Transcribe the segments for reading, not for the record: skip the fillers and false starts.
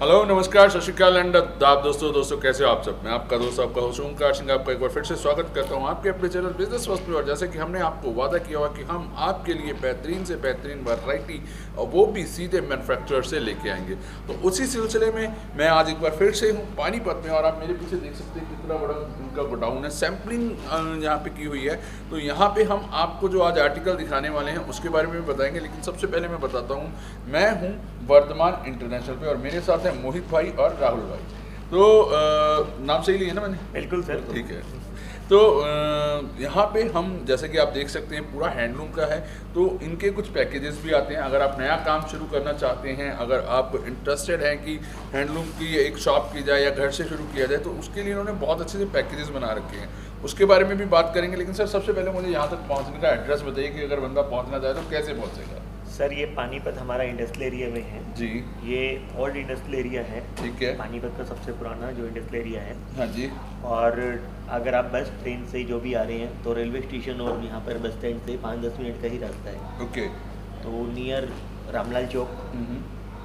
Hello नमस्कार सत श्रीकाल and आदाब दोस्तों कैसे हो आप सब। मैं आपका दोस्त आपका होस्ट ओमकार सिंह आपका एक बार फिर से स्वागत करता हूं आपके अपने चैनल बिजनेस फर्स्ट में। और जैसे कि हमने आपको वादा किया हुआ कि हम आपके लिए बेहतरीन से बेहतरीन वैरायटी और वो भी सीधे मैन्युफैक्चरर से लेके आएंगे। तो उसी सिलसिले में मैं आज एक बार फिर से हूँ पानीपत में और आप मेरे पीछे देख सकते हैं कितना बड़ा उनका गोडाउन है। सैम्पलिंग यहाँ पे की हुई है। तो यहाँ पे हम आपको जो आज आर्टिकल दिखाने वाले हैं उसके बारे में बताएंगे, लेकिन सबसे पहले मैं बताता हूँ मैं हूँ वर्धमान इंटरनेशनल पे और मेरे साथ है मोहित भाई और राहुल भाई। तो नाम सही लिया ना मैंने? बिल्कुल सर। ठीक है। तो यहाँ पे हम जैसे कि आप देख सकते हैं पूरा हैंडलूम का है। तो इनके कुछ पैकेजेस भी आते हैं। अगर आप नया काम शुरू करना चाहते हैं, अगर आप इंटरेस्टेड हैं कि हैंडलूम की एक शॉप की जाए या घर से शुरू किया जाए, तो उसके लिए इन्होंने बहुत अच्छे से पैकेजेस बना रखे हैं। उसके बारे में भी बात करेंगे। लेकिन सर सबसे पहले मुझे यहाँ तक पहुँचने का एड्रेस बताइए कि अगर बंदा पहुँचना चाहे तो कैसे पहुँचेगा? सर ये पानीपत हमारा इंडस्ट्रियल एरिया में है जी। ये ओल्ड इंडस्ट्रियल एरिया है। ठीक है। पानीपत का सबसे पुराना जो इंडस्ट्रियल एरिया है। हाँ जी। और अगर आप बस ट्रेन से जो भी आ रहे हैं तो रेलवे स्टेशन और यहाँ पर बस स्टैंड से 5-10 मिनट का ही रास्ता है। ओके। तो नियर रामलाल चौक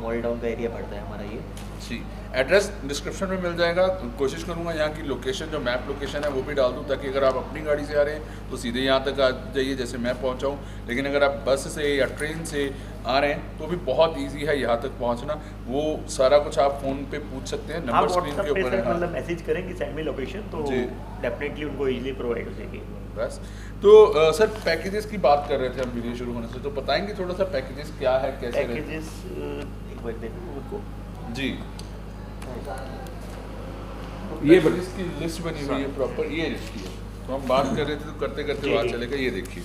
मॉल टाउन का एरिया पड़ता है हमारा ये। जी। एड्रेस डिस्क्रिप्शन में मिल जाएगा। कोशिश करूंगा यहाँ की लोकेशन जो मैप लोकेशन है वो भी डाल दूँ, ताकि अगर आप अपनी गाड़ी से आ रहे हैं तो सीधे यहाँ तक आ जाइए जैसे मैं पहुँचा हूँ। लेकिन अगर आप बस से या ट्रेन से आ रहे हैं तो भी बहुत इजी है यहाँ तक पहुँचना। वो सारा कुछ आप फ़ोन पे पूछ सकते हैं, नंबर स्क्रीन के ऊपर है। मतलब मैसेज करेंगे सेंड मी लोकेशन तो डेफिनेटली उनको इजीली प्रोवाइड हो जाएगी। बस। तो सर पैकेजेस की बात कर रहे थे हम वीडियो शुरू होने से, तो बताएंगे थोड़ा सा पैकेजेस क्या है, कैसे पैकेजेस एक बार देखो उनको जी। ये इसकी लिस्ट बनी हुई है प्रॉपर, ये इसकी है। तो हम बात कर रहे थे तो करते करते बात चलेगा। ये देखिए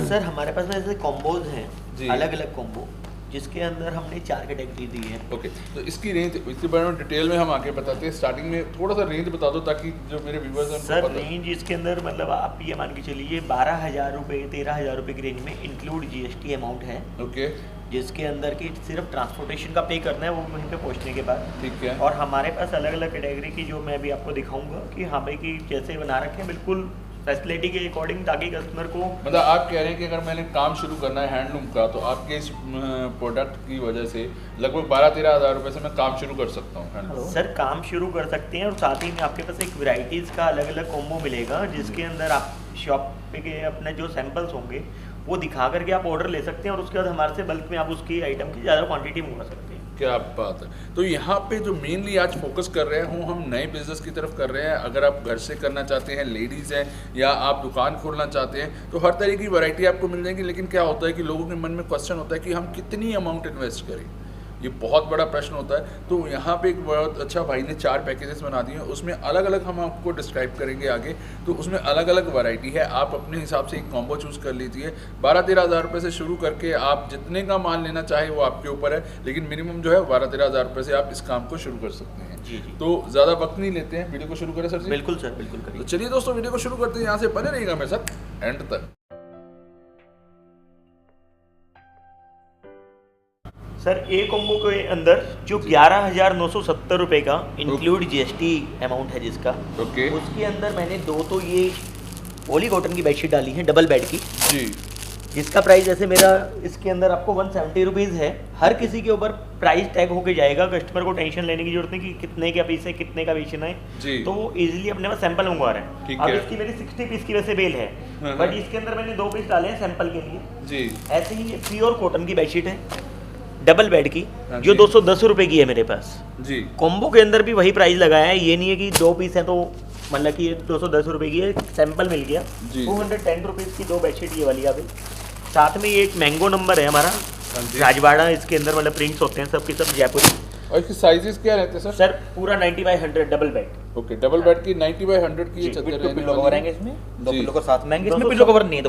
सर हमारे पास में ऐसे कॉम्बोज हैं, अलग अलग कॉम्बो, जिसके अंदर हमने 4 कैटेगरी दी है। ओके। तो इसकी रेंज इसके बारे में डिटेल में हम आगे बताते हैं। स्टार्टिंग में थोड़ा सा रेंज बता दो ताकि जो मेरे व्यूवर्स हैं सर रेंज इसके अंदर मतलब आप ये मान के चलिए 12,000 रुपये 13,000 रुपये की रेंज में इंक्लूड GST अमाउंट है। ओके। जिसके अंदर की सिर्फ ट्रांसपोर्टेशन का पे करना है वो वहीं पे पहुंचने के बाद। ठीक है। और हमारे पास अलग अलग कैटेगरी की जो मैं भी आपको दिखाऊंगा कि हाँ भाई कि जैसे बना रखे हैं बिल्कुल फैसिलिटी के अकॉर्डिंग, ताकि कस्टमर को मतलब आप कह रहे हैं कि अगर मैंने काम शुरू करना है हैंडलूम का तो आपके इस प्रोडक्ट की वजह से लगभग 12-13 हज़ार रुपये से मैं काम शुरू कर सकता हूँ। सर काम शुरू कर सकते हैं और साथ ही में आपके पास एक वैरायटीज़ का अलग अलग कॉम्बो मिलेगा, जिसके अंदर आप शॉप पे के अपने जो सैंपल्स होंगे वो दिखा करके आप ऑर्डर ले सकते हैं और उसके बाद हमारे से बल्क में आप उसकी आइटम की ज़्यादा क्वांटिटी मंगवा सकते हैं। क्या बात है। तो यहाँ पे जो मेनली आज फोकस कर रहे हैं हम नए बिजनेस की तरफ कर रहे हैं। अगर आप घर से करना चाहते हैं, लेडीज़ हैं, या आप दुकान खोलना चाहते हैं, तो हर तरह की वैरायटी आपको मिल जाएगी। लेकिन क्या होता है कि लोगों के मन में क्वेश्चन होता है कि हम कितनी अमाउंट इन्वेस्ट करें, ये बहुत बड़ा प्रश्न होता है। तो यहाँ पे एक बहुत अच्छा भाई ने 4 पैकेजेस बना दिए हैं। उसमें अलग अलग हम आपको डिस्क्राइब करेंगे आगे। तो उसमें अलग अलग वैरायटी है, आप अपने हिसाब से एक कॉम्बो चूज़ कर लीजिए। 12-13 हज़ार रुपये से शुरू करके आप जितने का माल लेना चाहे वो आपके ऊपर है, लेकिन मिनिमम जो है 12-13 हज़ार रुपये से आप इस काम को शुरू कर सकते हैं। जी जी। तो ज़्यादा वक्त नहीं लेते हैं, वीडियो को शुरू करें सर जी? बिल्कुल सर, बिल्कुल करिए। तो चलिए दोस्तों वीडियो को शुरू करते हैं। यहाँ से बने रहिएगा मेरे साथ एंड तक। सर ए कॉम्बो के अंदर जो 11,970 रुपये का इंक्लूड GST अमाउंट है जिसका, ओके, उसके अंदर मैंने 2 तो ये पॉली कॉटन की बेडशीट डाली है डबल बेड की जी, जिसका प्राइस जैसे मेरा इसके अंदर आपको 170 रुपीज़ है। हर किसी के ऊपर प्राइस टैग होके जाएगा, कस्टमर को टेंशन लेने की जरूरत नहीं कि कितने का पीस है, कितने का बेचना है। तो वो इजीली अपने पास सैंपल मंगवा रहे हैं। अब इसकी मेरी 60 पीस की वैसे बेल है, बट इसके अंदर मैंने 2 पीस डाले हैं सैंपल के लिए जी। ऐसे ही प्योर कॉटन की बेडशीट है डबल बेड की, जो 210 रुपये की है मेरे पास जी। कॉम्बो के अंदर भी वही प्राइस लगाया है, ये नहीं है कि 2 पीस है तो मतलब कि ये 210 रुपये की है। सैंपल मिल गया 210 रुपीज़ की 2 बेडशीट ये वाली आ गई। साथ में ये एक मैंगो नंबर है हमारा राजवाड़ा, इसके अंदर मतलब प्रिंट्स होते हैं सबके सब जयपुरी। और इसके साइजेस क्या रहते हैं सर? सर पूरा 90/100 double bed. Okay, double bed की 90/100 की ये चादर रहने पिलो कवर है इसमें, 2 पिलो को साथ में इसमें पिलो कवर नहीं है।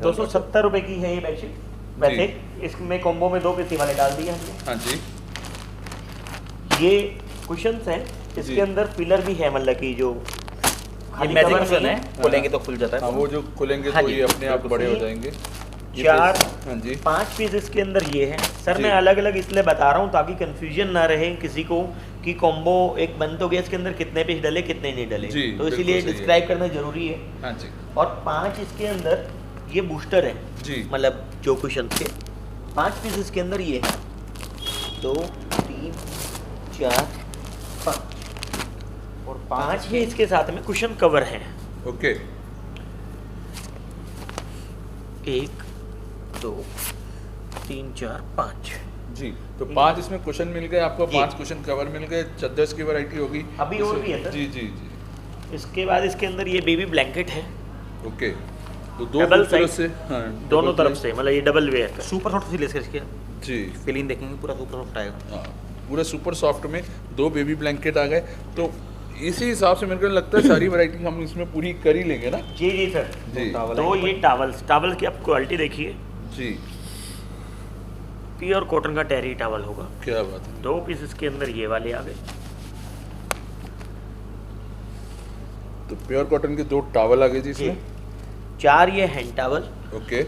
270 रुपये की है ये बेडशीट। वैसे इसमें कॉम्बो में 2 पीस वाले डाल दिए हमने। हाँ जी। ये कुशन्स हैं, इसके अंदर पिलर भी है, मतलब कि जो मैजिक कुशन है, खोलेंगे तो खुल जाता है। हाँ, वो जो खोलेंगे तो ये अपने आप बड़े हो जाएंगे। 5 पीस इसके अंदर ये है। सर मैं अलग अलग इसलिए बता रहा हूँ ताकि कंफ्यूजन ना रहे किसी को कि कॉम्बो एक बन तो गया, इसके अंदर कितने पीस डले कितने नहीं डले, तो इसीलिए डिस्क्राइब करना जरूरी है। हाँ जी। और 5 इसके अंदर ये बूस्टर है जी, मतलब जो कुशन के 5 पीस इसके अंदर ये है 2 3 4 5 और 5 ही इसके साथ में कुशन कवर है। ओके 1 2 3 4 5 जी। तो 5 इसमें कुशन मिल गए आपको, 5 कुशन कवर मिल गए। चद्दर की वैरायटी होगी अभी और भी है सर। जी जी जी। इसके बाद इसके अंदर ये बेबी ब्लैंकेट है। ओके तो दो डबल खूबसूरत साइज से, हाँ, दोनों डबल तरफ से, मतलब ये डबल वेयर का। सुपर सॉफ्ट से लेस करके जी। फीलिंग देखेंगे पूरा सुपर सॉफ्ट आएगा। हाँ पूरे सुपर सॉफ्ट में 2 बेबी ब्लैंकेट आ गए। तो इसी हिसाब से मेरे को लगता है सारी वैरायटी हम इसमें पूरी कर ही लेंगे ना। जी जी सर जी। तो ये टावल्स की आप क्वालिटी देखिए जी प्योर कॉटन का टेरी टावल होगा। क्या बात है। 2 पीस इसके अंदर ये वाले आ गए। तो प्योर कॉटन के 2 टॉवल आ गए जी इसमें। 4 ये hand towel. Okay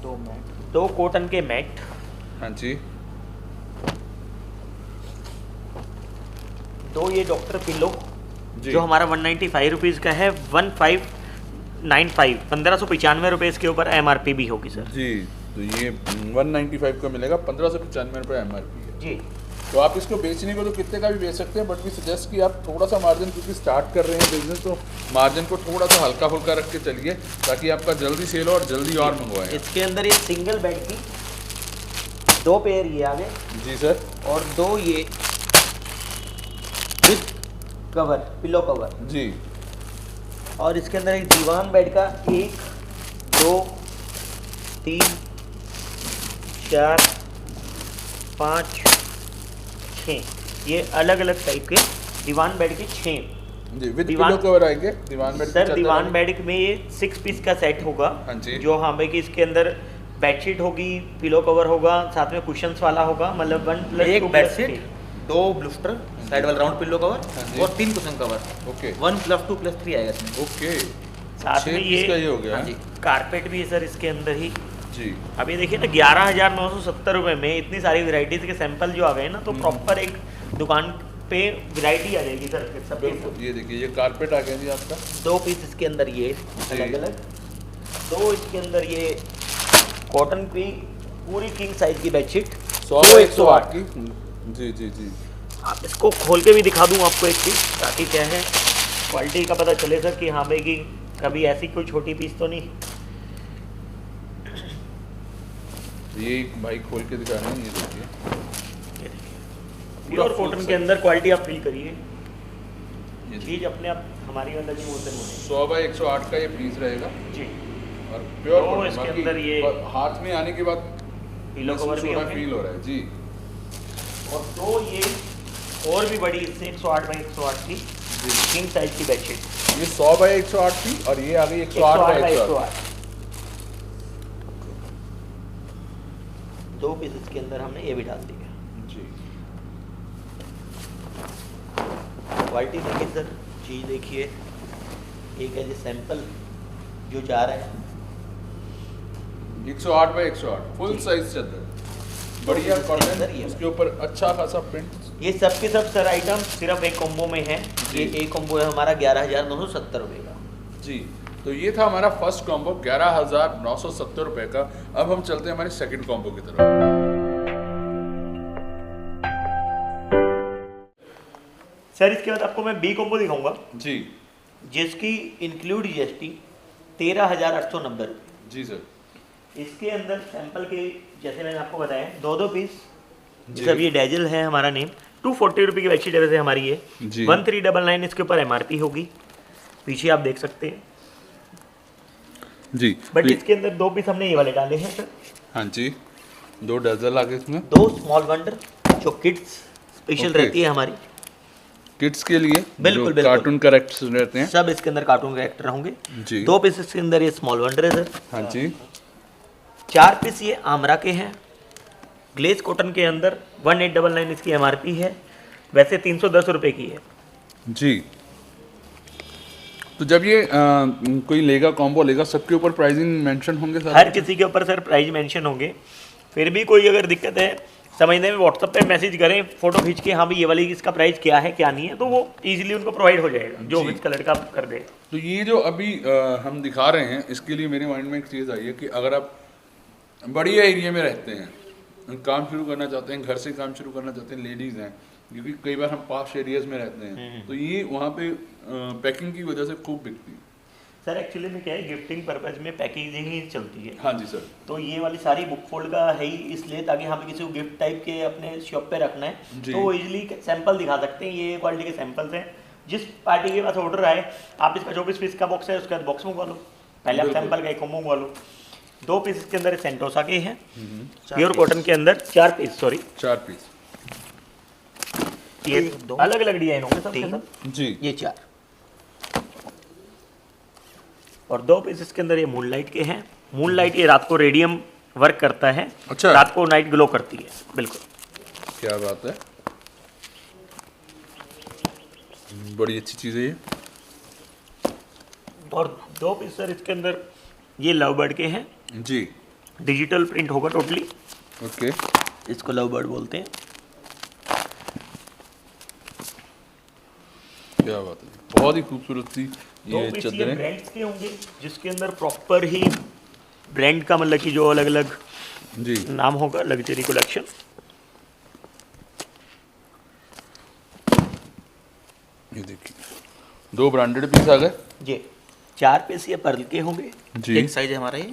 2 mat, 2 cotton के मैट। हाँ जी 2 ये डॉक्टर पिलो जी। जो हमारा 195 रुपीज़ का है। 1595 1595 रुपये इसके ऊपर MRP भी होगी सर। जी। तो ये 195 का मिलेगा, 1595 रुपये MRP है जी। तो आप इसको बेचने को तो कितने का भी बेच सकते हैं, बट भी सजेस्ट कि आप थोड़ा सा मार्जिन, क्योंकि स्टार्ट कर रहे हैं बिजनेस, तो मार्जिन को थोड़ा सा हल्का फुल्का रख के चलिए ताकि आपका जल्दी सेल हो और जल्दी और मंगवाएं। इसके अंदर ये सिंगल बेड की 2 पेयर ये आ गए जी सर। और 2 ये विद कवर पिलो कवर। जी और इसके अंदर एक दीवान बेड का 1 2 3 4 5 6 ये अलग अलग टाइप के दीवान बेड के 6 जी विद पिलो कवर आएंगे दीवान बेड। सर दीवान बेड में ये 6 पीस का सेट होगा। हाँ जी। जो हमें कि इसके अंदर बेडशीट होगी, पिलो कवर होगा, साथ में कुशन्स वाला होगा, मतलब 1 एक बेडशीट, 2 ब्लूस्टर, साइड वाला राउंड पिलो कवर और 3 कुशन कवर। ओके 1 + 2 + 3 आएगा इसमें। ओके साथ में ये हो गया। हाँ जी। कारपेट भी है सर इसके अंदर ही। जी अब ये देखिए ना 11,970 रुपये में इतनी सारी वैरायटीज के सैंपल जो आ गए ना, तो प्रॉपर एक दुकान पे वैरायटी आ जाएगी सर सब। बिल्कुल। ये देखिए ये कारपेट आ गया जी आपका। 2 पीस इसके अंदर ये अलग अलग, 2 इसके अंदर ये कॉटन की पूरी किंग साइज की बेडशीट 108 की। जी जी जी। आप इसको खोल के भी दिखा दूं आपको एक चीज़, ताकि क्या है क्वालिटी का पता चले सर कि हाँ भाई कि कभी ऐसी कोई छोटी पीस तो नहीं। ये एक भाई खोल के दिखा रहे हैं, ये देखिए प्योर कॉटन के अंदर क्वालिटी आप फील करिए, ये चीज़ अपने आप हमारी अंदर की मुँह से मुँह 100 बाई 108 का ये पीस रहेगा जी। और प्योर तो कॉटन। इसके बाकी अंदर ये हाथ में आने के बाद पिलो कवर भी होंगे। फील हो रहा है जी। और 2 ये और भी बड़ी इससे 108 बाई 108 की किंग साइज की बेडशीट। ये 100 बाई 108 थी और ये आ गई 108 बाई 108। 2 पीस इसके अंदर हमने ये भी डाल दिया जी। क्वालिटी देखिए सर, चीज़ देखिए, एक है जी सैंपल जो जा रहा है 108 बाई 108 फुल साइज चादर, बढ़िया कॉटन, ये उसके ऊपर अच्छा खासा प्रिंट। ये सब के सब सर आइटम सिर्फ एक कॉम्बो में है। ये एक कॉम्बो है हमारा 11,970 रुपये का जी। तो ये था हमारा फर्स्ट कॉम्बो 11,970 रुपये का। अब हम चलते हैं हमारे सेकंड कॉम्बो की तरफ। सर इसके बाद आपको मैं बी कॉम्बो दिखाऊंगा जी जिसकी इंक्लूड GST 13,890 रुपये। जी सर। इसके अंदर सैंपल के जैसे मैंने आपको बताया 2 पीस। जी। सब ये डेजल है हमारा नेम। 240 रुपये की बेडशीट है वैसे हमारी ये। जी। 1399 इसके ऊपर MRP होगी। पीछे आप देख सकते हैं जी। बट इसके अंदर 2 पीस हमने ये वाले डाले हैं सर। हाँ जी 2 डजल आ गए इसमें। 2 स्मॉल वंडर जो किड्स स्पेशल ओके। रहती है हमारी, किड्स के लिए बिल्कुल, जो बिल्कुल। कार्टून कैरेक्टर्स रहते हैं। सब इसके अंदर कार्टून कैरेक्टर होंगे। जी। 2 पीस इसके अंदर ये स्मॉल वंडर है सर। हाँ जी 4 पीस ये आमरा के हैं ग्लेज कॉटन के अंदर। 1899 इसकी MRP है, वैसे 310 रुपये की है जी। तो जब ये कोई लेगा कॉम्बो लेगा, सबके ऊपर प्राइसिंग मेंशन होंगे सर? हर किसी के ऊपर सर प्राइस मेंशन होंगे। फिर भी कोई अगर दिक्कत है समझने में, व्हाट्सएप पे मैसेज करें फोटो खींच के, हाँ भाई ये वाली इसका प्राइस क्या है क्या नहीं है, तो वो इजीली उनको प्रोवाइड हो जाएगा जो विच कलर का कर दे। तो ये जो अभी हम दिखा रहे हैं, इसके लिए मेरे माइंड में एक चीज़ आई है कि अगर आप बढ़िया एरिया में रहते हैं काम शुरू करना चाहते हैं, घर से काम शुरू करना चाहते हैं, लेडीज़ हैं, क्योंकि कई बार हम पास एरियाज में रहते हैं, तो ये वहाँ पे पैकिंग की वजह से खूब बिकती है। सर एक्चुअली में क्या है, गिफ्टिंग पर्पज में पैकेजिंग ही चलती है। हाँ जी सर। तो ये वाली सारी बुक फोल्ड का है ही इसलिए ताकि हमें किसी को गिफ्ट टाइप के अपने शॉप पे रखना है तो वो इजीली सैंपल दिखा सकते हैं। ये क्वालिटी के सैंपल्स हैं। जिस पार्टी के पास ऑर्डर आए, आप इसका 24 पीस का बॉक्स है उसके बाद बॉक्स मंगवा लो, पहले आप सैंपल का एक कॉम्बो मंगवा लो। 2 पीस के अंदर सेंटोसा के हैं, प्योर कॉटन के अंदर 4 पीस। ये अलग अलग डिजाइन होंगे सबके सब जी। ये 4 और 2 पीस इसके अंदर ये मूनलाइट के हैं। मूनलाइट ये रात को रेडियम वर्क करता है। अच्छा। रात को नाइट ग्लो करती है। बिल्कुल, क्या बात है, बड़ी अच्छी चीज़ है ये। और 2 पीस सर इसके अंदर ये लव बर्ड के हैं जी। डिजिटल प्रिंट होगा टोटली। ओके। इसको लव बर्ड बोलते हैं। क्या बात है, बहुत ही खूबसूरत सी ये चादरें। ब्रांड्स के होंगे जिसके अंदर प्रॉपर ही ब्रांड का मतलब कि जो अलग अलग जी नाम होगा, लग्जरी कलेक्शन। ये देखिए 2 ब्रांडेड पीस आ गए जी। 4 पीस ये पर्ल के होंगे जी। एक साइज है हमारा ये।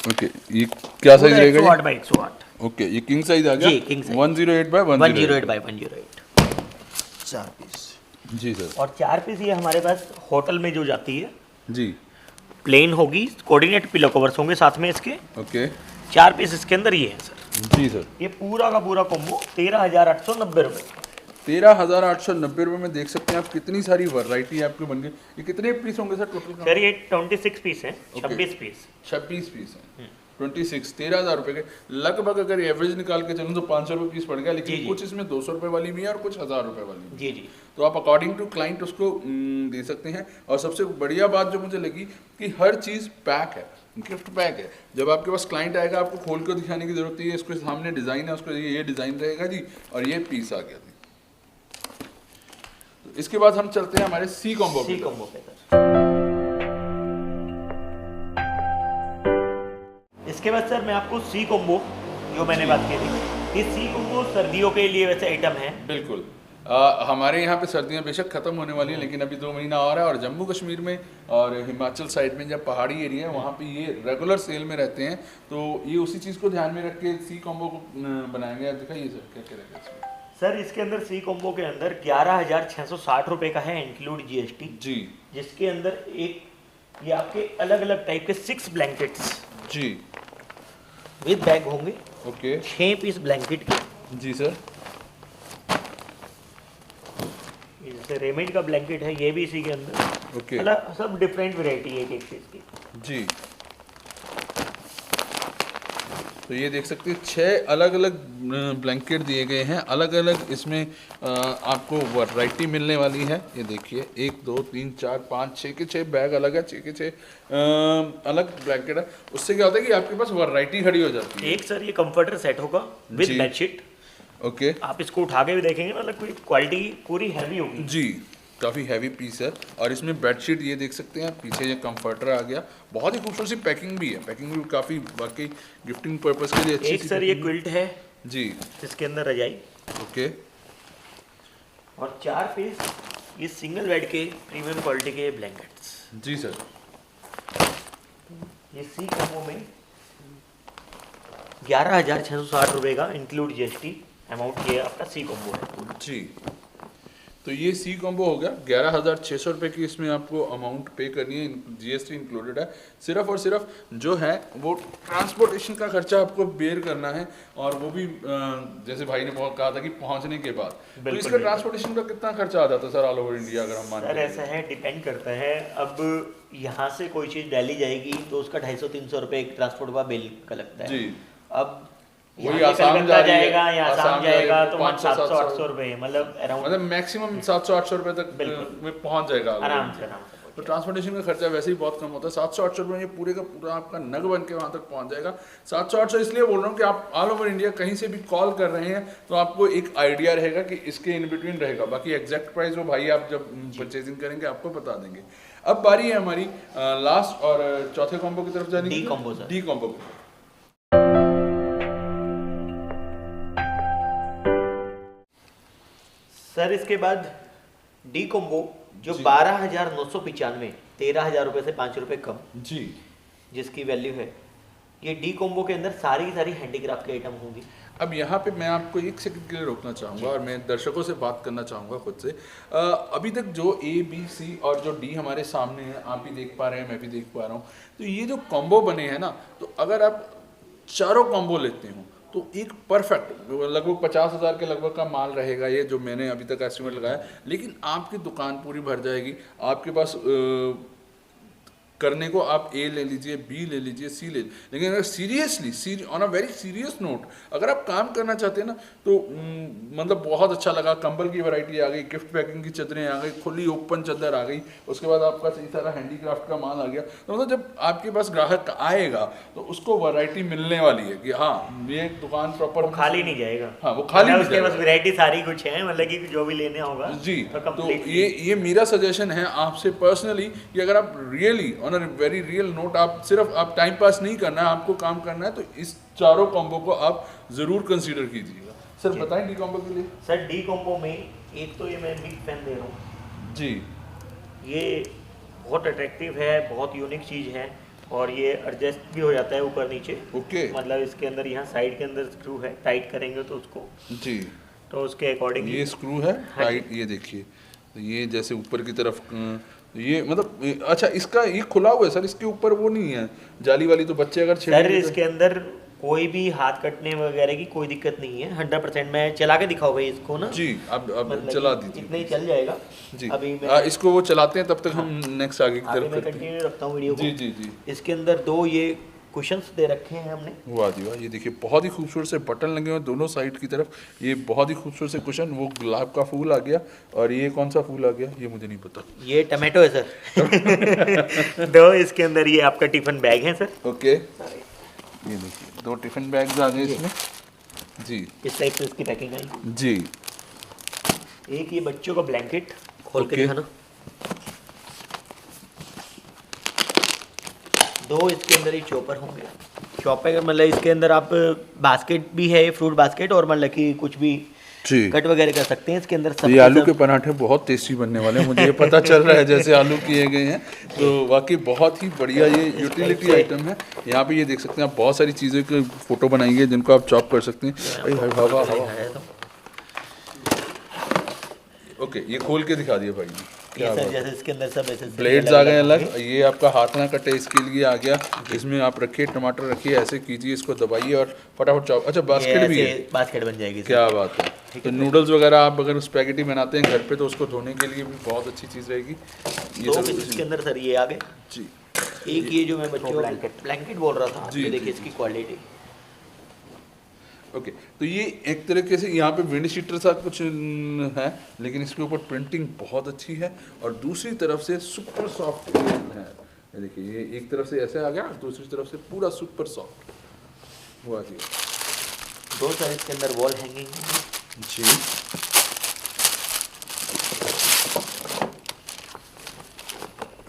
ओके, ये क्या साइज रहेगा? 108 बाई 108। ओके, ये किंग साइज आ गया जी, king size। 108 by 108 by 108। 4 piece जी सर। और 4 पीस ये हमारे पास होटल में जो जाती है जी। प्लेन होगी, कोऑर्डिनेट पिलो कवर्स होंगे साथ में इसके। ओके 4 पीस इसके अंदर ये है सर। जी सर। ये पूरा का पूरा कॉम्बो 13,890 रुपए। 13,890 रुपये में देख सकते हैं आप कितनी सारी वैरायटी आपके बन गई। ये कितने पीस होंगे सर टोटल? सर ये 26 पीस है, 26 पीस। 26 पीस है। 26 13,000 रुपए के लगभग। अगर एवरेज निकाल के चलूँ तो 500 रुपये पीस पड़ गया, लेकिन कुछ इसमें 200 रुपये वाली भी है और कुछ 1,000 रुपये वाली भी। जी जी। तो आप अकॉर्डिंग टू क्लाइंट उसको दे सकते हैं। और सबसे बढ़िया बात जो मुझे लगी कि हर चीज़ पैक है, गिफ्ट पैक है। जब आपके पास क्लाइंट आएगा आपको खोल कर दिखाने की जरूरत नहीं है, इसके सामने डिज़ाइन है, उसको ये डिज़ाइन रहेगा जी और ये पीस आ गया जी। तो इसके बाद हम चलते हैं हमारे सी कॉम्बो पे सर। इसके बाद सर मैं आपको सी कॉम्बो जो मैंने बात की थी, ये सी कॉम्बो सर्दियों के लिए वैसे आइटम है। बिल्कुल। हमारे यहाँ पे सर्दियाँ बेशक ख़त्म होने वाली हैं, लेकिन अभी 2 महीना और है। और जम्मू कश्मीर में और हिमाचल साइड में जब पहाड़ी एरिया है वहाँ पे ये रेगुलर सेल में रहते हैं। तो ये उसी चीज़ को ध्यान में रख के सी कॉम्बो को बनाएंगे। आप दिखाइए सर क्या क्या रहेगा इसमें। सर इसके अंदर सी कॉम्बो के अंदर 11,660 रुपए का है इंक्लूड जीएसटी जी। जिसके अंदर एक ये आपके अलग अलग टाइप के 6 ब्लैंकेट्स जी विद बैग होंगे। ओके 6 पीस ब्लैंकेट के। जी सर। जैसे रेमेड का ब्लैंकेट है ये भी इसी के अंदर। ओके मतलब सब डिफरेंट वैरायटी है एक चीज की। जी। तो ये देख सकते हैं 6 अलग अलग ब्लैंकेट दिए गए हैं। अलग अलग इसमें आपको वैरायटी मिलने वाली है। ये देखिए 1 2 3 4 5 6 के 6 बैग अलग है, 6 के 6 अलग ब्लैंकेट है। उससे क्या होता है कि आपके पास वैरायटी खड़ी हो जाती है। एक सर ये कंफर्टर सेट होगा विद बेडशीट। ओके आप इसको उठा के भी देखेंगे, मतलब कोई क्वालिटी पूरी हैवी होगी जी। काफ़ी हैवी पीस है। और इसमें बेडशीट ये देख सकते हैं, पीछे ये कंफर्टर आ गया। बहुत ही खूबसूरत सी पैकिंग भी है। पैकिंग भी काफ़ी वाकई गिफ्टिंग पर्पस के लिए अच्छी। एक सर ये क्विल्ट है जी, इसके अंदर रजाई। ओके। और 4 पीस ये सिंगल बेड के प्रीमियम क्वालिटी के ब्लैंकेट्स। जी सर। ये सी कॉम्बो में 11,660 रुपए का इंक्लूड जीएसटी अमाउंट ये आपका सी कॉम्बो है जी। तो ये सी कॉम्बो हो गया 11,600 रुपये की। इसमें आपको अमाउंट पे करनी है, जीएसटी इंक्लूडेड है। सिर्फ और सिर्फ जो है वो ट्रांसपोर्टेशन का खर्चा आपको बेयर करना है। और वो भी जैसे भाई ने बहुत कहा था कि पहुंचने के बाद। तो इसका ट्रांसपोर्टेशन का कितना खर्चा आ जाता है सर ऑल ओवर इंडिया अगर हम माने? सर ऐसा है, डिपेंड करता है। अब यहाँ से कोई चीज़ दिल्ली जाएगी तो उसका 250-300 रुपये एक ट्रांसपोर्ट का बिल का लगता है जी। अब वही आसाम जाएगा या आसाम जाएगा तो 700-800 रुपये, मतलब मतलब मैक्सिमम 700-800 रुपये तक में पहुंच जाएगा आराम से। तो ट्रांसपोर्टेशन का खर्चा वैसे ही बहुत कम होता है। 700-800 रुपये में पूरे का पूरा आपका नग बन के वहाँ तक पहुँच जाएगा। 700-800 इसलिए बोल रहा हूँ कि आप ऑल ओवर इंडिया कहीं से भी कॉल कर रहे हैं तो आपको एक आइडिया रहेगा कि इसके इन बिटवीन रहेगा। बाकी एग्जैक्ट प्राइस वो भाई आप जब परचेजिंग करेंगे आपको बता देंगे। अब बारी है हमारी लास्ट और चौथे कॉम्बो की तरफ जाने की। D combo. सर इसके बाद डी कॉम्बो जो 12,995, 13,000 रुपये से 5 रुपये कम जी, जिसकी वैल्यू है, ये डी कॉम्बो के अंदर सारी की सारी हैंडीक्राफ्ट के आइटम होंगी। अब यहाँ पे मैं आपको एक सेकंड के लिए रोकना चाहूँगा और मैं दर्शकों से बात करना चाहूँगा खुद से। अभी तक जो ए बी सी और जो डी हमारे सामने है, आप भी देख पा रहे हैं, मैं भी देख पा रहा हूँ, तो ये जो कॉम्बो बने हैं ना, तो अगर आप चारों कॉम्बो लेते हो तो एक परफेक्ट लगभग 50,000 के लगभग का माल रहेगा ये, जो मैंने अभी तक एस्टिमेट लगाया। लेकिन आपकी दुकान पूरी भर जाएगी। आपके पास करने को आप ए ले लीजिए, बी ले लीजिए, सी ले लीजिए, लेकिन अगर seriously on a very serious note अगर आप काम करना चाहते हैं ना, तो मतलब बहुत अच्छा लगा। कंबल की वैरायटी आ गई, गिफ्ट पैकिंग की चादरें आ गई, खुली ओपन चादर आ गई, उसके बाद आपका सही सारा हैंडीक्राफ्ट का माल आ गया। तो मतलब जब आपके पास ग्राहक आएगा तो उसको वैरायटी मिलने वाली है कि हाँ ये दुकान प्रॉपर खाली नहीं जाएगा। हाँ, वो खाली नहीं उसके पास वैरायटी सारी कुछ है, मतलब कि जो भी लेने होगा जी। तो ये मेरा सजेशन है आपसे पर्सनली कि अगर आप really on a very real note, आप टाइम पास नहीं करना है, आपको काम करना है, तो इस चारों कॉम्बो को आप जरूर कंसीडर कीजिएगा। सर बताएं डी कॉम्बो के लिए। सर डी कॉम्बो में एक तो ये मैं बिग फैन दे रहा हूँ जी, ये बहुत अट्रैक्टिव है, बहुत यूनिक चीज़ है और ये एडजस्ट भी हो जाता है ऊपर नीचे। ओके, मतलब इसके अंदर यहाँ साइड के अंदर स्क्रू है, टाइट करेंगे तो उसको जी, तो उसके अकॉर्डिंग ये स्क्रू है टाइट। ये देखिए, तो ये जैसे ऊपर की तरफ ये मतलब अच्छा, इसका ये खुला हुआ है सर, इसके ऊपर वो नहीं है जाली वाली, तो बच्चे अगर सर इसके अंदर कोई भी हाथ कटने वगैरह की कोई दिक्कत नहीं है। 100% मैं चला के दिखाओ भाई इसको ना जी। अब मतलब चला दीजिए, इतना ही चल जाएगा जी। अभी मैं इसको वो चलाते हैं, तब तक हम नेक्स्ट आगे की तरफ करते हैं। कंटिन्यू रखता हूँ वीडियो को। जी जी जी। इसके अंदर 2 ये कुशन्स दे रखे हैं हमने। वाह जी वाह, ये देखिए बहुत ही खूबसूरत से बटन लगे हुए दोनों साइड की तरफ। ये बहुत ही खूबसूरत से कुशन, वो गुलाब का फूल आ गया और ये कौन सा फूल आ गया ये मुझे नहीं पता। ये टमाटो है सर। 2 इसके अंदर ये आपका टिफिन बैग है सर। ओके, ये देखिए 2 टिफिन बैग्स आ गए इसमें जी। इस टाइप से इसकी पैकिंग आई जी। एक ये बच्चों का ब्लैंकेट खोल के दिखाना। 2 इसके अंदर ही चॉपर होंगे। चॉपर मतलब इसके अंदर आप बास्केट भी है, फ्रूट बास्केट, और मतलब कि कुछ भी जी कट वगैरह कर सकते हैं इसके अंदर। सब ये आलू के पराठे बहुत टेस्टी बनने वाले हैं, मुझे ये पता चल रहा है जैसे आलू किए गए हैं। तो वाकई बहुत ही बढ़िया ये यूटिलिटी आइटम है। यहाँ पे ये देख सकते हैं आप, बहुत सारी चीज़ें की फोटो बनाई है जिनको आप चॉप कर सकते हैं। ओके, ये खोल के दिखा दिया भाई। ये सर जैसे इसके अंदर सब ऐसे ब्लेड्स आ गए अलग। ये आपका हाथ ना कटे इसके लिए आ गया। इसमें आप रखिए टमाटर, रखिए ऐसे कीजिए, इसको दबाइए और फटाफट चॉप। अच्छा, बास्केट भी है, बास्केट बन जाएगी। क्या बात है। तो नूडल्स वगैरह आप अगर स्पैगेटी बनाते हैं घर पे तो उसको धोने के लिए भी बहुत अच्छी चीज़ रहेगी। ये सब इसके अंदर सर ये आ गए जी। एक ये जो मैं बच्चों को ब्लैंकेट बोल रहा था, ये देखिए इसकी क्वालिटी। ओके, तो ये एक तरीके से यहाँ पे विंड शीटर सा कुछ है, लेकिन इसके ऊपर प्रिंटिंग बहुत अच्छी है और दूसरी तरफ से सुपर सॉफ्ट है। ये देखिए, ये एक तरफ से ऐसे आ गया, दूसरी तरफ से पूरा सुपर सॉफ्ट हुआ जी। 2 सर इसके अंदर वॉल हैंगिंग जी।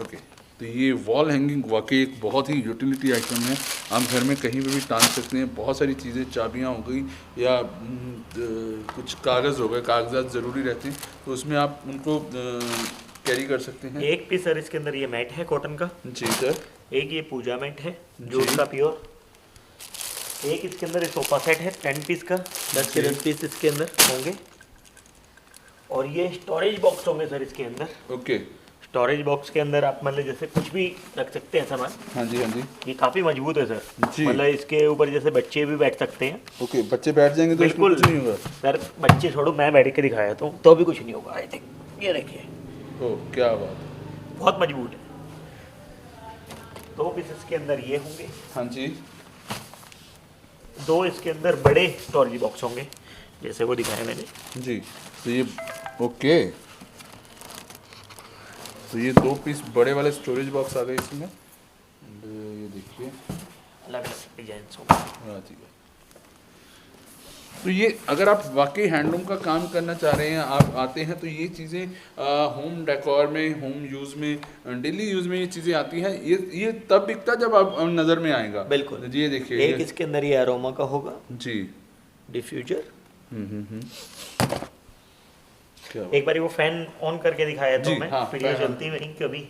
ओके, तो ये वॉल हैंगिंग वाकई एक बहुत ही यूटिलिटी आइटम है। आप घर में कहीं पे भी टांग सकते हैं। बहुत सारी चीज़ें, चाबियाँ हो गई या कुछ कागज़ हो गए, कागजात ज़रूरी रहते हैं, तो उसमें आप उनको कैरी कर सकते हैं। एक पीस सर इसके अंदर ये मैट है कॉटन का। जी सर। एक ये पूजा मैट है जूट का प्योर। एक इसके अंदर सोफा सेट है 10 पीस का, 10 के 10 पीस इसके अंदर होंगे। और ये स्टोरेज बॉक्स होंगे सर इसके अंदर। ओके, स्टोरेज बॉक्स के अंदर आप मतलब जैसे कुछ भी रख सकते हैं सामान। हाँ जी हाँ जी। ये काफ़ी मजबूत है सर, जी। मतलब इसके ऊपर जैसे बच्चे भी बैठ सकते हैं। ओके, बच्चे बैठ जाएंगे तो बिल्कुल कुछ नहीं होगा सर। बच्चे छोड़ो, मैं बैठ के दिखाया तो भी कुछ नहीं होगा। आई थिंक ये देखिए, ओह क्या बात, बहुत मजबूत है। 2 पीस इसके अंदर ये होंगे। हाँ जी। 2 इसके अंदर बड़े स्टोरेज बॉक्स होंगे जैसे वो दिखाया मैंने जी। तो ये ओके, तो ये 2 पीस बड़े वाले स्टोरेज बॉक्स आ गए इसमें। ये देखिए अलग अलग डिजाइन होंगे। हाँ जी। तो ये अगर आप वाकई हैंडलूम का काम करना चाह रहे हैं, आप आते हैं, तो ये चीज़ें होम डेकोर में, होम यूज़ में, डेली यूज़ में ये चीज़ें आती हैं। ये तब बिकता जब आप नज़र में आएगा। बिल्कुल जी। ये देखिए, एक इसके अंदर ये अरोमा का होगा जी। डिफ्यूजर। एक बार वो फैन ऑन करके दिखाया तो मैं हाँ, वीडियो चलती है कभी।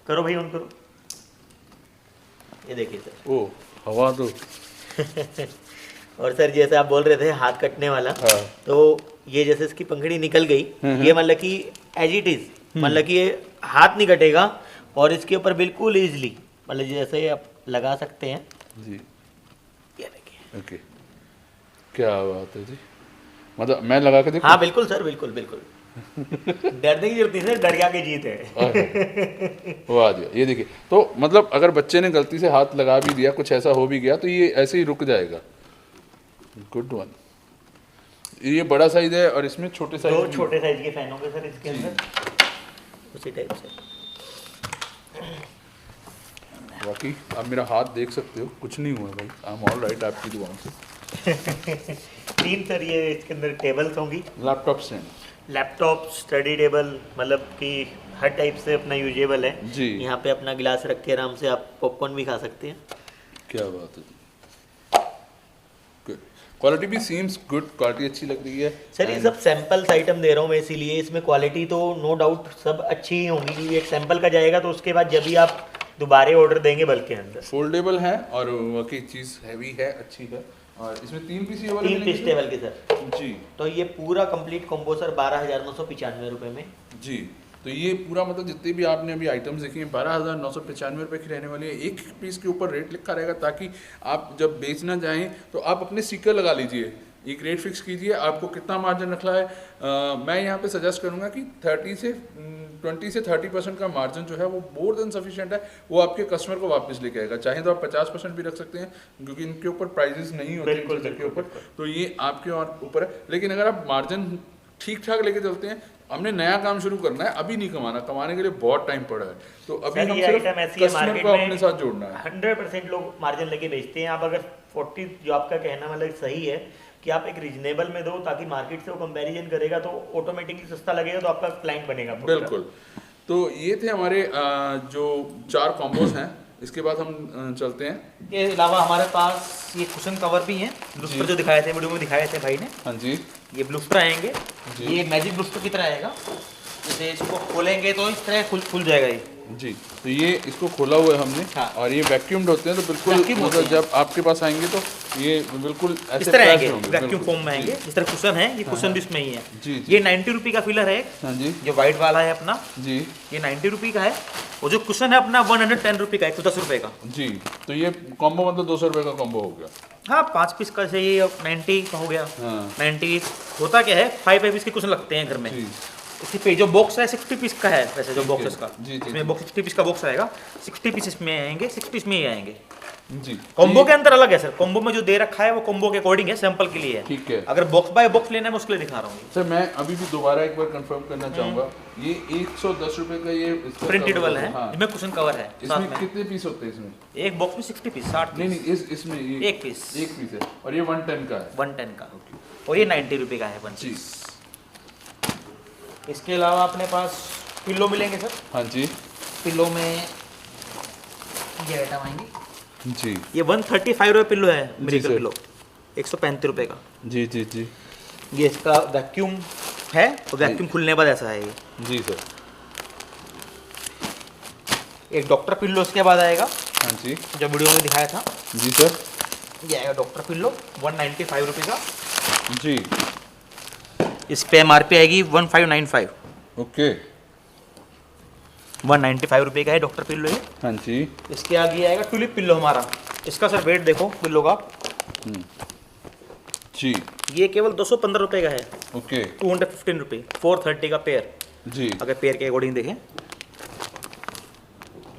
करो भाई ऑन करो, ये देखिए सर। ओ हवा तो और सर जैसे आप बोल रहे थे हाथ कटने वाला, हाँ। तो ये जैसे इसकी पंखड़ी निकल गई, ये मतलब कि एज इट इज, मतलब कि ये हाथ नहीं कटेगा और इसके ऊपर बिल्कुल इजीली मतलब जैसे आप लगा सकते हैं जी। ये देखिए। ओके, क्या बात है जी, मतलब मैं लगा के देखूं? हाँ बिल्कुल सर, बिल्कुल बिल्कुल। डरने की जरूरत नहीं सर, डर के आगे जीत है। वाह जी, ये देखिए, तो मतलब अगर बच्चे ने गलती से हाथ लगा भी दिया, कुछ ऐसा हो भी गया, तो ये ऐसे ही रुक जाएगा। Good one. ये बड़ा साइज है और इसमें छोटे साइज, 2 छोटे साइज के फैन होंगे सर इसके अंदर, उसी टाइप से। बाकी आप मेरा हाथ देख सकते हो, कुछ नहीं हुआ भाई, आई एम ऑल राइट आपकी दुआओं से। 3 सर ये इसके अंदर टेबल्स होंगी, laptop stand, laptop study table, मतलब कि हर टाइप से अपना यूजेबल है जी। यहाँ पे अपना गिलास रख के आराम से आप पॉपकॉर्न भी खा सकते हैं। क्या बात है जी, गुड। क्वालिटी भी सीम्स गुड, क्वालिटी अच्छी लग रही है सर। ये सब सैंपल्स आइटम दे रहा हूँ मैं, इसीलिए इसमें क्वालिटी तो नो डाउट सब अच्छी ही होंगी, क्योंकि एक सैंपल का जाएगा तो उसके बाद जब भी आप दोबारा ऑर्डर देंगे बल्कि अंदर। फोल्डेबल है और बाकी चीज़ हैवी है, अच्छी है, और इसमें 3 पीस ये वाले 3 पीस टेबल के सर जी। तो ये पूरा कंप्लीट कॉम्बो सर 12,995 रुपये में जी। तो ये पूरा मतलब जितने भी आपने अभी आइटम्स देखी हैं 12,995 रुपये की रहने वाली है। एक पीस के ऊपर रेट लिखा रहेगा, ताकि आप जब बेचना चाहें तो आप अपने स्टिकर लगा लीजिए, एक रेट फिक्स कीजिए, आपको कितना मार्जिन रखना है। मैं यहाँ पे सजेस्ट करूँगा कि 20 से 30% का मार्जिन जो है वो मोर देन सफिशिएंट है, वो आपके कस्टमर को वापस लेके आएगा। चाहे तो आप 50% भी रख सकते हैं, क्योंकि इनके ऊपर प्राइजेस नहीं होते इन चीज़ों के ऊपर, तो ये आपके और ऊपर है। लेकिन अगर आप मार्जिन ठीक ठाक लेके चलते हैं, हमने नया काम शुरू करना है, अभी नहीं कमाना, कमाने के लिए बहुत टाइम पड़ा है, तो अभी हम सिर्फ कस्टमर को अपने साथ जोड़ना है। 100% लोग मार्जिन लेके बेचते हैं। आप अगर 40 जो आपका कहना मतलब सही है कि आप एक रीजनेबल में दो, ताकि मार्केट से वो कंपैरिजन करेगा तो ऑटोमेटिकली सस्ता लगेगा, तो आपका क्लाइंट बनेगा। बिल्कुल। तो ये थे हमारे जो 4 कॉम्बोज हैं। इसके बाद हम चलते हैं, के अलावा हमारे पास ये कुशन कवर भी हैं, ब्लूस्टर जो दिखाए थे वीडियो में, दिखाए थे भाई ने। हाँ जी। ये ब्लूस्टर आएंगे, ये मैजिक ब्लूस्टर की तरह आएगा, जैसे इसको खोलेंगे तो इस तरह खुल जाएगा ये जी। तो ये इसको खोला हुआ है हमने, हाँ। और ये वैक्यूम्ड होते हैं, तो बिल्कुल मतलब जब आपके पास आएंगे तो ये बिल्कुल ऐसे इस तरह आएंगे, होंगे, वैक्यूम फॉर्म में आएंगे। इस तरह कुशन है, ये कुशन भी इसमें ही है जी। ये 90 रुपये का फिलर है। हाँ जी। जो वाइट वाला है अपना जी, ये 90 रुपये का है, और जो कुशन है अपना 110 रुपये का, 110 रुपये का जी। तो ये कॉम्बो मतलब 200 रुपये का कॉम्बो हो गया। हाँ 5 पीस का से ये 90 का हो गया। हाँ। 90 होता क्या है, 5 पीस के कुशन लगते हैं घर में। जी। इसी पे जो बॉक्स है 60 पीस का है, वैसे जो बॉक्स इसका, जी, जी, इसमें बॉक्स 60 पीस का बॉक्स आएगा, 60 पीस इसमें आएंगे, 60 पीस में ही आएंगे। जी। कॉम्बो के अंदर अलग है सर, कॉम्बो में जो दे रखा है वो कॉम्बो के अकॉर्डिंग है, सैंपल के लिए है। ठीक है। अगर बॉक्स बाय बॉक्स लेना है मैं उसके लिए दिखा रहा हूँ। सर मैं अभी भी दोबारा एक बार कंफर्म करना चाहूँगा, ये 110 रुपये का ये प्रिंटेबल है, हाँ। इसमें कुशन कवर है साथ इसमें में। कितने पीस होते हैं इसमें? एक बॉक्स में 60 पीस, 60 नहीं पीस, नहीं, इसमें ये एक पीस है, और ये 110 का है। 110 का, और ये 90 रुपये का है 1 जी। पीस। इसके अलावा अपने पास पिल्लो मिलेंगे सर। हाँ जी। पिल्लो में ये आइटम आएंगे जी। ये 135 रुपये पिल्लो है, मिरेकल सर। पिल्लो 135 रुपये का। जी जी जी। ये इसका वैक्यूम है, और वैक्यूम खुलने के बाद ऐसा है ये। जी सर। एक डॉक्टर पिल्लो इसके बाद आएगा, हाँ जी। जो वीडियो में दिखाया था। जी सर। ये आएगा डॉक्टर पिल्लो 195 रुपये का। जी। इस पे MRP आएगी 1595। ओके। 195 रुपये का है डॉक्टर पिल्लो ये। हाँ जी। इसके आगे आएगा टुलिप पिल्लो हमारा। इसका सर वेट देखो पिल्लो का। जी। ये केवल 215 रुपये का है। ओके। 215 रुपये, 430 का पेयर। जी। अगर पेयर के अकॉर्डिंग देखें,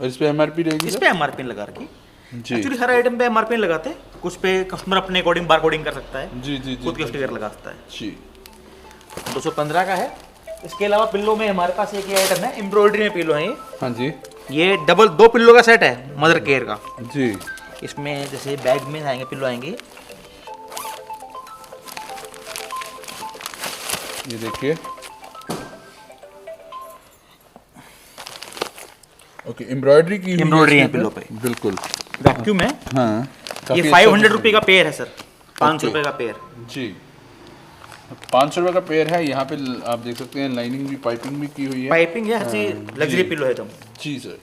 और इस पे MRP रहेगी इस सर? पे MRP लगा रखी। जी। एक्चुअली हर आइटम पे MRP लगाते हैं, कुछ पे कस्टमर अपने अकॉर्डिंग बार कोडिंग कर सकता है, जी जी जी। खुद के स्टिकर लगा सकता है। जी। 215 का है। इसके अलावा पिल्लो में हमारे पास एक आइटम है, एम्ब्रॉयडरी में पिल्लो है ये। हाँ जी। ये डबल 2 पिल्लो का सेट है, मदर केयर का। जी। इसमें जैसे बैग में आएंगे पिल्लो आएंगे, ये देखिए। ओके, एम्ब्रॉयडरी की एम्ब्रॉयडरी है पिल्लो पे, बिल्कुल। वैक्यूम है। हाँ। ये 500 रुपये का पेयर है सर, 500 रुपये का पेयर। जी। ₹500 का पेयर है। यहाँ पे आप देख सकते हैं लाइनिंग भी, पाइपिंग भी की हुई है। पाइपिंग है, अच्छी लग्जरी पिलो है एकदम। जी सर।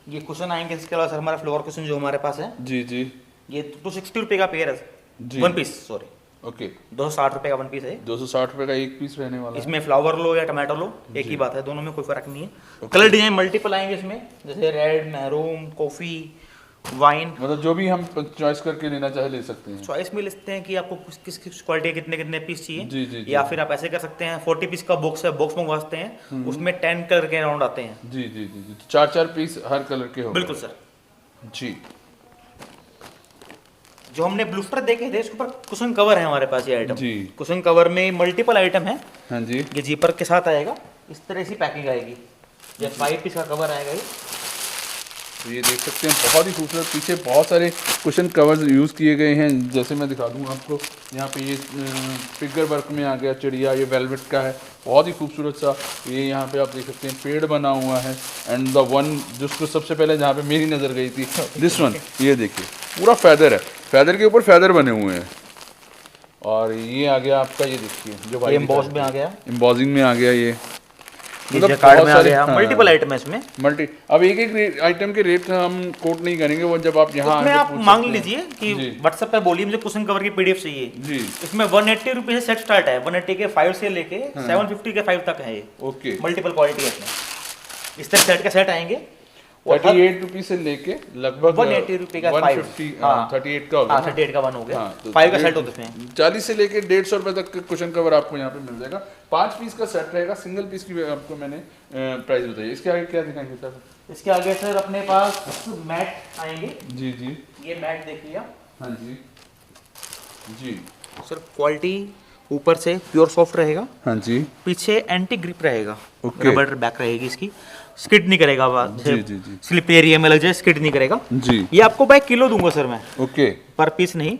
ये कुशन आएंगे, इसके अलावा सर हमारा फ्लोर कुशन जो हमारे पास है, जी जी, ये 260 रुपये का पेयर है, जी। 1 पीस, सॉरी, ओके। 260 रुपये का 1 पीस है। 260 रुपये का एक पीस रहने वाला है। इसमें फ्लावर लो या टमाटो लो, एक ही बात है, दोनों में कोई फर्क नहीं है। कलर डिजाइन मल्टीपल आएंगे इसमें, जैसे रेड, मैरून, कॉफी, वाइन, मतलब जो भी हम चॉइस करके लेना चाहे ले सकते हैं। चॉइस में लिखते हैं कि आपको किस किस क्वालिटी के कितने कितने पीस चाहिए। जी, जी, जी। या फिर आप ऐसे कर सकते हैं, 40 पीस का बॉक्स है, बॉक्स मंगवाते हैं, उसमें 10 कलर के राउंड आते हैं। जी जी जी जी, 4-4 पीस हर कलर के हो। बिल्कुल सर। जी। जो हमने ब्लूस्टर देखे थे, उसके ऊपर कुशन कवर है हमारे पास, ये आइटम जी। कुशन कवर में मल्टीपल आइटम है। हाँ जी। ये जीपर के साथ आएगा, इस तरह से पैकिंग आएगी। ये 5 पीस का कवर आएगा। ये तो ये देख सकते हैं बहुत ही खूबसूरत, पीछे बहुत सारे कुशन कवर्स यूज़ किए गए हैं। जैसे मैं दिखा दूँ आपको, यहाँ पे ये फिगर वर्क में आ गया चिड़िया, ये वेलवेट का है, बहुत ही खूबसूरत सा। ये यहाँ पे आप देख सकते हैं पेड़ बना हुआ है। एंड द वन जिसको सबसे पहले जहाँ पे मेरी नज़र गई थी, दिस वन, ये देखिए पूरा फैदर है, फैदर के ऊपर फैदर बने हुए हैं। और ये आ गया आपका, ये देखिए जो भाई एम्बॉस में आ गया, एम्बॉसिंग में आ गया। ये मतलब कार्ड बहुत में आ सारे, गया, हाँ, मल्टीपल आइटम है इसमें। मल्टी। अब एक एक आइटम के रेट हम कोट नहीं करेंगे, वो जब आप यहाँ उसमें आके आप पूछ मांग सकते हैं। लीजिए कि जी। व्हाट्सएप पे बोलिए मुझे कुशन कवर की पीडीएफ चाहिए। जी। इसमें 180 रुपये से सेट स्टार्ट है, 180 के 5 से लेके 750 के 5 तक है। ये ओके। मल्टीपल क्वालिटी है इसमें। इस तरह सेट का सेट आएंगे, 38 रुपीज से लेके लगभग 180 रुपये का 150, 38 का हो गया हाँ, ना? 38 का 1 हो गया। हाँ, तो 5 का सेट होता है इसमें। 40 से लेके 150 रुपए तक का कुशन कवर आपको यहाँ पे मिल जाएगा। 5 पीस का सेट रहेगा, सिंगल पीस की आपको मैंने प्राइस बताई। इसके आगे क्या दिखाएंगे सर? इसके आगे सर अपने पास मैट आएंगे। जी जी। ये मैट देखिए आप। हाँ जी जी। सर क्वालिटी ऊपर से प्योर सॉफ्ट रहेगा, हाँ जी। पीछे एंटी ग्रिप रहेगा, ओके। रबर बैक रहेगी इसकी, स्किड नहीं करेगा। जी जी जी। स्लिप एरिया में लग जाए, स्किड नहीं करेगा जी। ये आपको बाय किलो दूंगा सर मैं, ओके। पर पीस नहीं,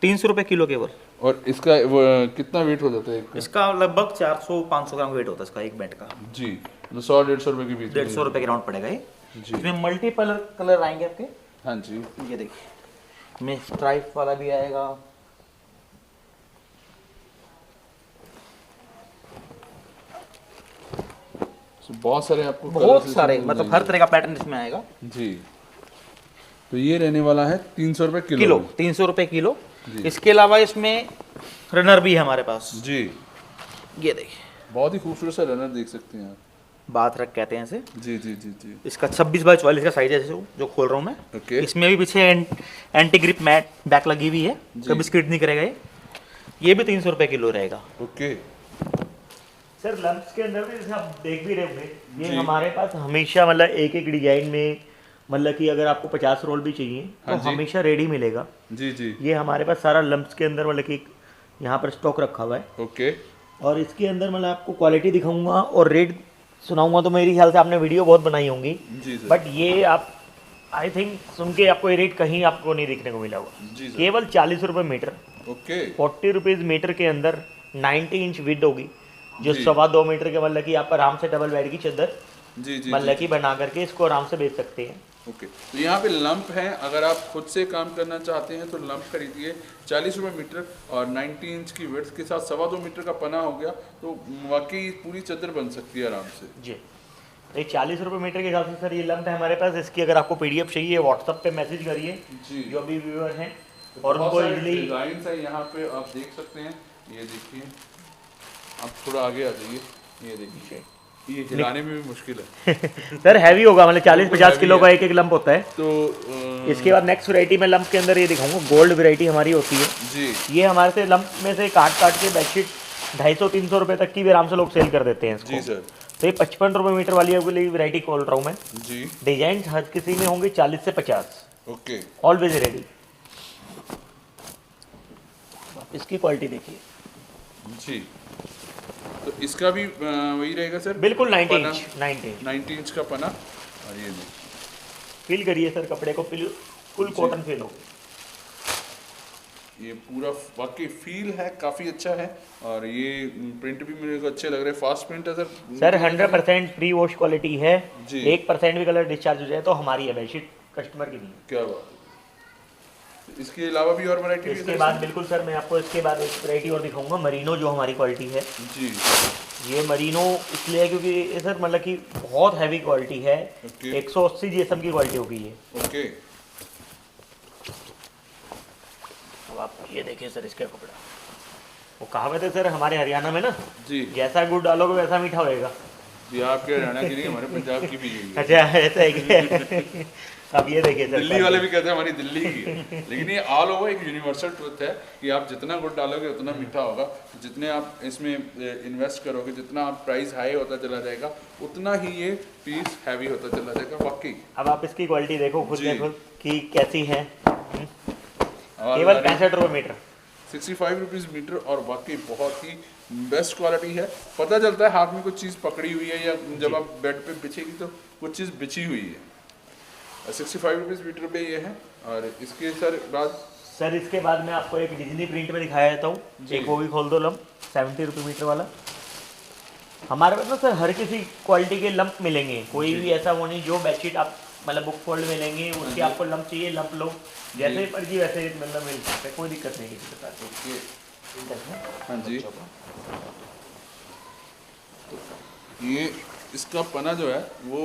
300 रुपये किलो केवल। और इसका वो कितना वेट हो जाता है एक? इसका लगभग 400-500 ग्राम वेट होता है इसका, एक बैट का। जी, तो 100-150 रुपए के बीच में। 150 रुपये के राउंड पड़ेगा ये। जी। इसमें मल्टीपल कलर आएंगे आपके। हाँ जी। ये देखिए, में स्ट्राइप वाला भी आएगा, बहुत सारे आपको बहुत colours सारे, इसमें मतलब मिल हर तरह का पैटर्न इसमें आएगा। जी। तो ये रहने वाला है 300 रुपए किलो, 300 रुपये किलो। इसके अलावा इसमें रनर भी है हमारे पास। जी। ये देखिए, बहुत ही खूबसूरत सा रनर देख सकते हैं आप। बात रख कहते हैं इसे। जी जी जी जी। इसका 26x44 का साइज है, जो खोल रहा हूँ मैं। ओके। इसमें भी पीछे एंटी ग्रिप मैट बैक लगी हुई है, कभी स्किड नहीं करेगा ये भी 300 रुपये किलो रहेगा। ओके। सर लंप्स के अंदर भी जैसे आप देख भी रहे होंगे, ये हमारे पास हमेशा मतलब एक एक डिजाइन में, मतलब कि अगर आपको 50 रोल भी चाहिए तो हाँ जी। हमेशा रेडी मिलेगा। जी जी। ये हमारे पास सारा लंप्स के अंदर मतलब कि यहाँ पर स्टॉक रखा हुआ है। ओके। और इसके अंदर मतलब आपको क्वालिटी दिखाऊंगा और रेट सुनाऊंगा, तो मेरे ख्याल से आपने वीडियो बहुत बनाई होंगी, जी सर। बट ये आप आई थिंक सुन के आपको ये रेट कहीं आपको नहीं देखने को मिला होगा। जी सर। केवल 40 रुपये मीटर, ओके। 40 रुपीज़ मीटर के अंदर 90 इंच विड होगी, जो जी। 2.25 मीटर के मतलब कि आप आराम से डबल बेड की चादर जी जी। मतलब कि बना करके इसको आराम से बेच सकते हैं। ओके। तो यहाँ पे लंप है, अगर आप खुद से काम करना चाहते हैं तो लंप खरीदिए 40 रुपये मीटर, और 90 इंच की विड्थ के साथ 2.25 मीटर का पना हो गया तो वाकई पूरी चादर बन सकती है आराम से। जी, ये 40 रुपये मीटर के हिसाब से सर ये लंप है हमारे पास। इसकी अगर आपको पीडीएफ चाहिए व्हाट्सएप पे मैसेज करिए जी। जो भी व्यूअर हैं, और बहुत उनको सारे इजली डिजाइन है यहाँ पे, आप देख सकते हैं। ये देखिए, आप थोड़ा आगे आ जाइए, ये देखिए, ये हिलाने में भी मुश्किल है। सर हैवी होगा, मतलब 40-50 heavy किलो है। का एक एक लंप होता है। तो इसके बाद नेक्स्ट वैरायटी में लंप के अंदर ये दिखाऊंगा, गोल्ड वैरायटी हमारी होती है। जी ये हमारे से लंप में से काट काट के बेडशीट 250-300 रुपये तक की भी आराम से लोग सेल कर देते हैं इसको। जी सर। तो ये 55 रुपये मीटर वाली आपके लिए वैरायटी खोल रहा हूँ मैं। जी। डिजाइन हर किसी में होंगे 40 से 50, ओके। Always ready. इसकी क्वालिटी देखिए, जी। तो इसका भी वही रहेगा सर? बिल्कुल 90 पना? Inch, 90 inch. 90 इंच का पना। और ये देखिए, फील करिए सर कपड़े को, फुल कॉटन फील हो। ये पूरा वाकई फील है, काफ़ी अच्छा है। और ये प्रिंट भी मेरे को अच्छे लग रहे हैं, फास्ट प्रिंट है sir. Sir 100% pre wash quality है। जी। 1% भी कलर डिस्चार्ज हो जाए तो हमारी है बेडशीट, कस्टमर की नहीं है। क्या बात है। तो इसके अलावा भी और वैरायटी? इसके बाद बिल्कुल सर, मैं आपको इसके बाद एक वैरायटी और दिखाऊंगा, मरीनो, जो हमारी क्वालिटी है जी। ये मरीनो इसलिए है क्योंकि ये सर मतलब कि बहुत हैवी क्वालिटी है। 180 जीएसएम की क्वालिटी होगी ये। ओके। अब आप ये देखिए सर इसका कपड़ा, वो कहावत है सर हमारे हरियाणा में ना जी, जैसा गुड़ डालोगे वैसा मीठा होएगा। ये आपके हरियाणा की नहीं, हमारे पंजाब की भी है। अच्छा ऐसा है क्या? अब ये देखिए सर, दिल्ली वाले भी कहते हैं हमारी दिल्ली की है, लेकिन ये ऑल ओवर एक यूनिवर्सल ट्रुथ है कि आप जितना गुड़ डालोगे उतना मीठा होगा। जितने आप इसमें इन्वेस्ट करोगे, जितना आप प्राइस हाई होता चला जाएगा, उतना ही ये पीस हैवी होता चला जाएगा। वाकई अब आप इसकी क्वालिटी देखो, खुद देखो कि कैसी है। केवल 65 रुपये मीटर, 65 रुपीज़ मीटर, और वाकई बहुत ही बेस्ट क्वालिटी है। पता चलता है हाथ में कुछ चीज़ पकड़ी हुई है, या जब आप बेड पे बिछेगी तो कुछ चीज़ बिछी हुई है। 65 रुपीज़ मीटर पे ये है। और इसके सर इसके बाद मैं आपको एक डिज्नी प्रिंट में दिखाया देता हूँ, एक वो भी खोल दो लम्प, 70 रुपये मीटर वाला। हमारे पास ना सर हर किसी क्वालिटी के लंप मिलेंगे, कोई भी ऐसा वो नहीं जो बेडशीट आप मतलब बुक फोल्ड में लेंगे उसके आपको लंप चाहिए लंप लो, जैसे मर्जी वैसे मतलब मिल सकता है, कोई दिक्कत नहीं किसी प्रकार। हाँ जी, ये इसका पना जो है वो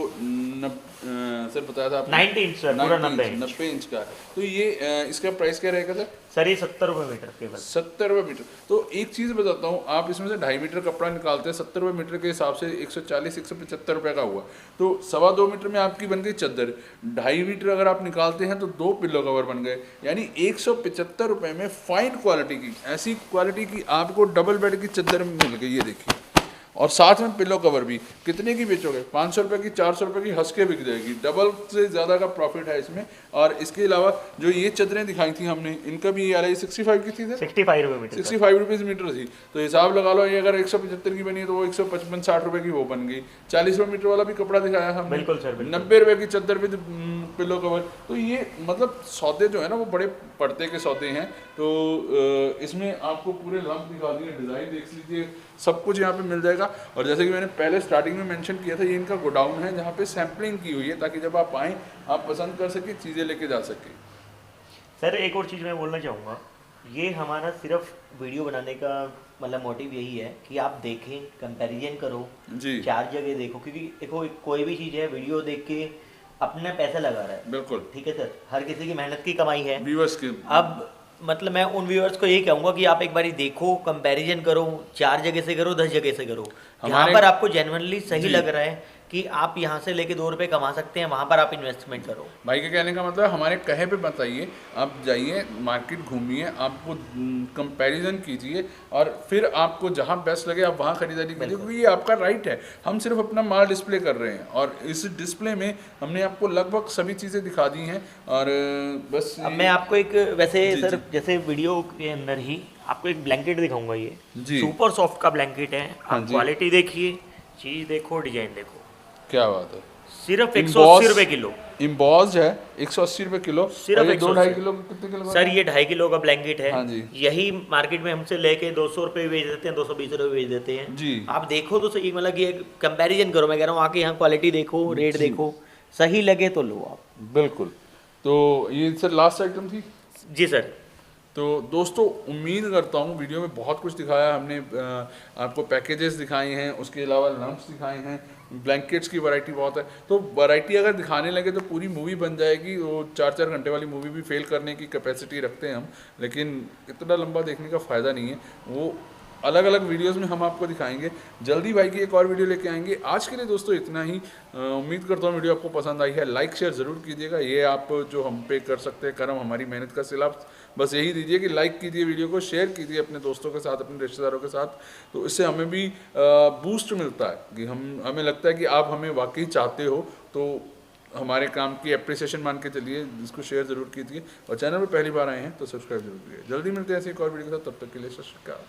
सर बताया था आपने 90 इंच सर, पूरा 90 इंच का है। तो ये इसका प्राइस क्या रहेगा सर? सर ये 70 रुपये मीटर, केवल 70 रुपये मीटर। तो एक चीज़ बताता हूँ, आप इसमें से 2.5 मीटर कपड़ा निकालते हैं, 70 रुपये मीटर के हिसाब से 140-175 रुपये का हुआ, तो 2.25 मीटर में आपकी बन गई चादर। 2.5 मीटर अगर आप निकालते हैं तो 2 पिल्लो कवर बन गए, यानी 175 रुपये में फाइन क्वालिटी की, ऐसी क्वालिटी की आपको डबल बेड की चादर मिल गई। ये देखिए, और साथ में पिलो कवर भी। कितने की बेचोगे? 500 रुपये की, 400 रुपये की हंस के बिक जाएगी। डबल से ज़्यादा का प्रॉफिट है इसमें। और इसके अलावा जो ये चादरें दिखाई थी हमने, इनका भी ये आ रहा है, 65 की थी सर, 65 रुपये मीटर, 65 रुपीज़ मीटर थी। तो हिसाब लगा लो, ये अगर 175 की बनी है तो वो 155-60 रुपये की वो बन गई। 40 रुपये मीटर वाला भी कपड़ा दिखाया हमने, बिल्कुल सर, 90 रुपये की चादर विद पिलो कवर। तो ये मतलब सौदे जो है ना वो बड़े पड़ते के सौदे हैं। तो इसमें आपको पूरे लंप दिखा दिए, डिज़ाइन देख लीजिए, सब कुछ यहाँ पे मिल जाएगा। और जैसे कि मैंने पहले स्टार्टिंग में मेंशन किया था, ये इनका गोडाउन है जहाँ पे सैम्पलिंग की हुई है, ताकि जब आप आएँ आप पसंद कर सकें, चीज़ें लेके जा सकें। सर एक और चीज़ मैं बोलना चाहूँगा, ये हमारा सिर्फ वीडियो बनाने का मतलब मोटिव यही है कि आप देखें, कंपैरिजन करो जी, 4 जगह देखो, क्योंकि देखो कोई भी चीज़ है वीडियो देख के अपना पैसा लगा रहा है, बिल्कुल ठीक है सर, हर किसी की मेहनत की कमाई है, व्यूअर्स की। अब मतलब मैं उन व्यूअर्स को यही कहूँगा कि आप एक बारी देखो, कंपैरिजन करो, 4 जगह से करो, 10 जगह से करो, जहाँ पर आपको जेन्युइनली सही लग रहा है कि आप यहाँ से लेके 2 रुपये कमा सकते हैं, वहाँ पर आप इन्वेस्टमेंट करो। भाई के कहने का मतलब हमारे कहे पे बताइए, आप जाइए मार्केट घूमिए, आपको कंपैरिजन कीजिए, और फिर आपको जहाँ बेस्ट लगे आप वहाँ खरीदारी कीजिए, क्योंकि ये आपका राइट है। हम सिर्फ अपना माल डिस्प्ले कर रहे हैं, और इस डिस्प्ले में हमने आपको लगभग सभी चीज़ें दिखा दी हैं। और बस अब मैं आपको एक वैसे सर जैसे वीडियो के अंदर ही आपको एक ब्लैंकेट दिखाऊंगा, ये सुपर सॉफ्ट का ब्लैंकेट है। आप क्वालिटी देखिए, चीज़ देखो, डिजाइन देखो, क्या बात है। सिर्फ 180 रुपए किलो इम्बॉस्ड है, 180 रुपए किलो, सिर्फ 2-2.5 किलो कितने किलो सर? ये 2.5 किलो का ब्लैंकेट है। हाँ जी। यही मार्केट में हमसे लेके 200 रुपए बेच देते हैं, 220 रुपए बेच देते हैं जी। आप देखो तो सही, मतलब कि एक कंपैरिजन करो, मैं कह रहा हूँ आके यहाँ क्वालिटी देखो, रेट देखो, सही लगे तो लो आप। बिल्कुल। तो ये सर लास्ट आइटम थी जी सर। तो दोस्तों उम्मीद करता हूँ वीडियो में बहुत कुछ दिखाया हमने, आपको पैकेजेस दिखाए हैं, उसके अलावा लम्प्स दिखाए हैं, ब्लैंकेट्स की वैरायटी बहुत है। तो वैरायटी अगर दिखाने लगे तो पूरी मूवी बन जाएगी। वो 4-4 घंटे वाली मूवी भी फेल करने की कैपेसिटी रखते हैं हम, लेकिन इतना लंबा देखने का फ़ायदा नहीं है। वो अलग अलग वीडियोस में हम आपको दिखाएंगे। जल्दी भाई की एक और वीडियो लेके आएंगे। आज के लिए दोस्तों इतना ही। उम्मीद करता हूँ वीडियो आपको पसंद आई है। लाइक शेयर ज़रूर कीजिएगा, ये आप जो हम पे कर सकते हैं करम, हमारी मेहनत का सिला बस यही दीजिए कि लाइक कीजिए वीडियो को, शेयर कीजिए अपने दोस्तों के साथ, अपने रिश्तेदारों के साथ। तो इससे हमें भी बूस्ट मिलता है कि हमें लगता है कि आप हमें वाकई चाहते हो, तो हमारे काम की एप्रिसिएशन मान के चलिए, इसको शेयर ज़रूर कीजिए। और चैनल पर पहली बार आए हैं तो सब्सक्राइब जरूर कीजिए। जल्दी मिलते हैं ऐसे एक और वीडियो के साथ, तब तक के लिए सत श्री अकाल।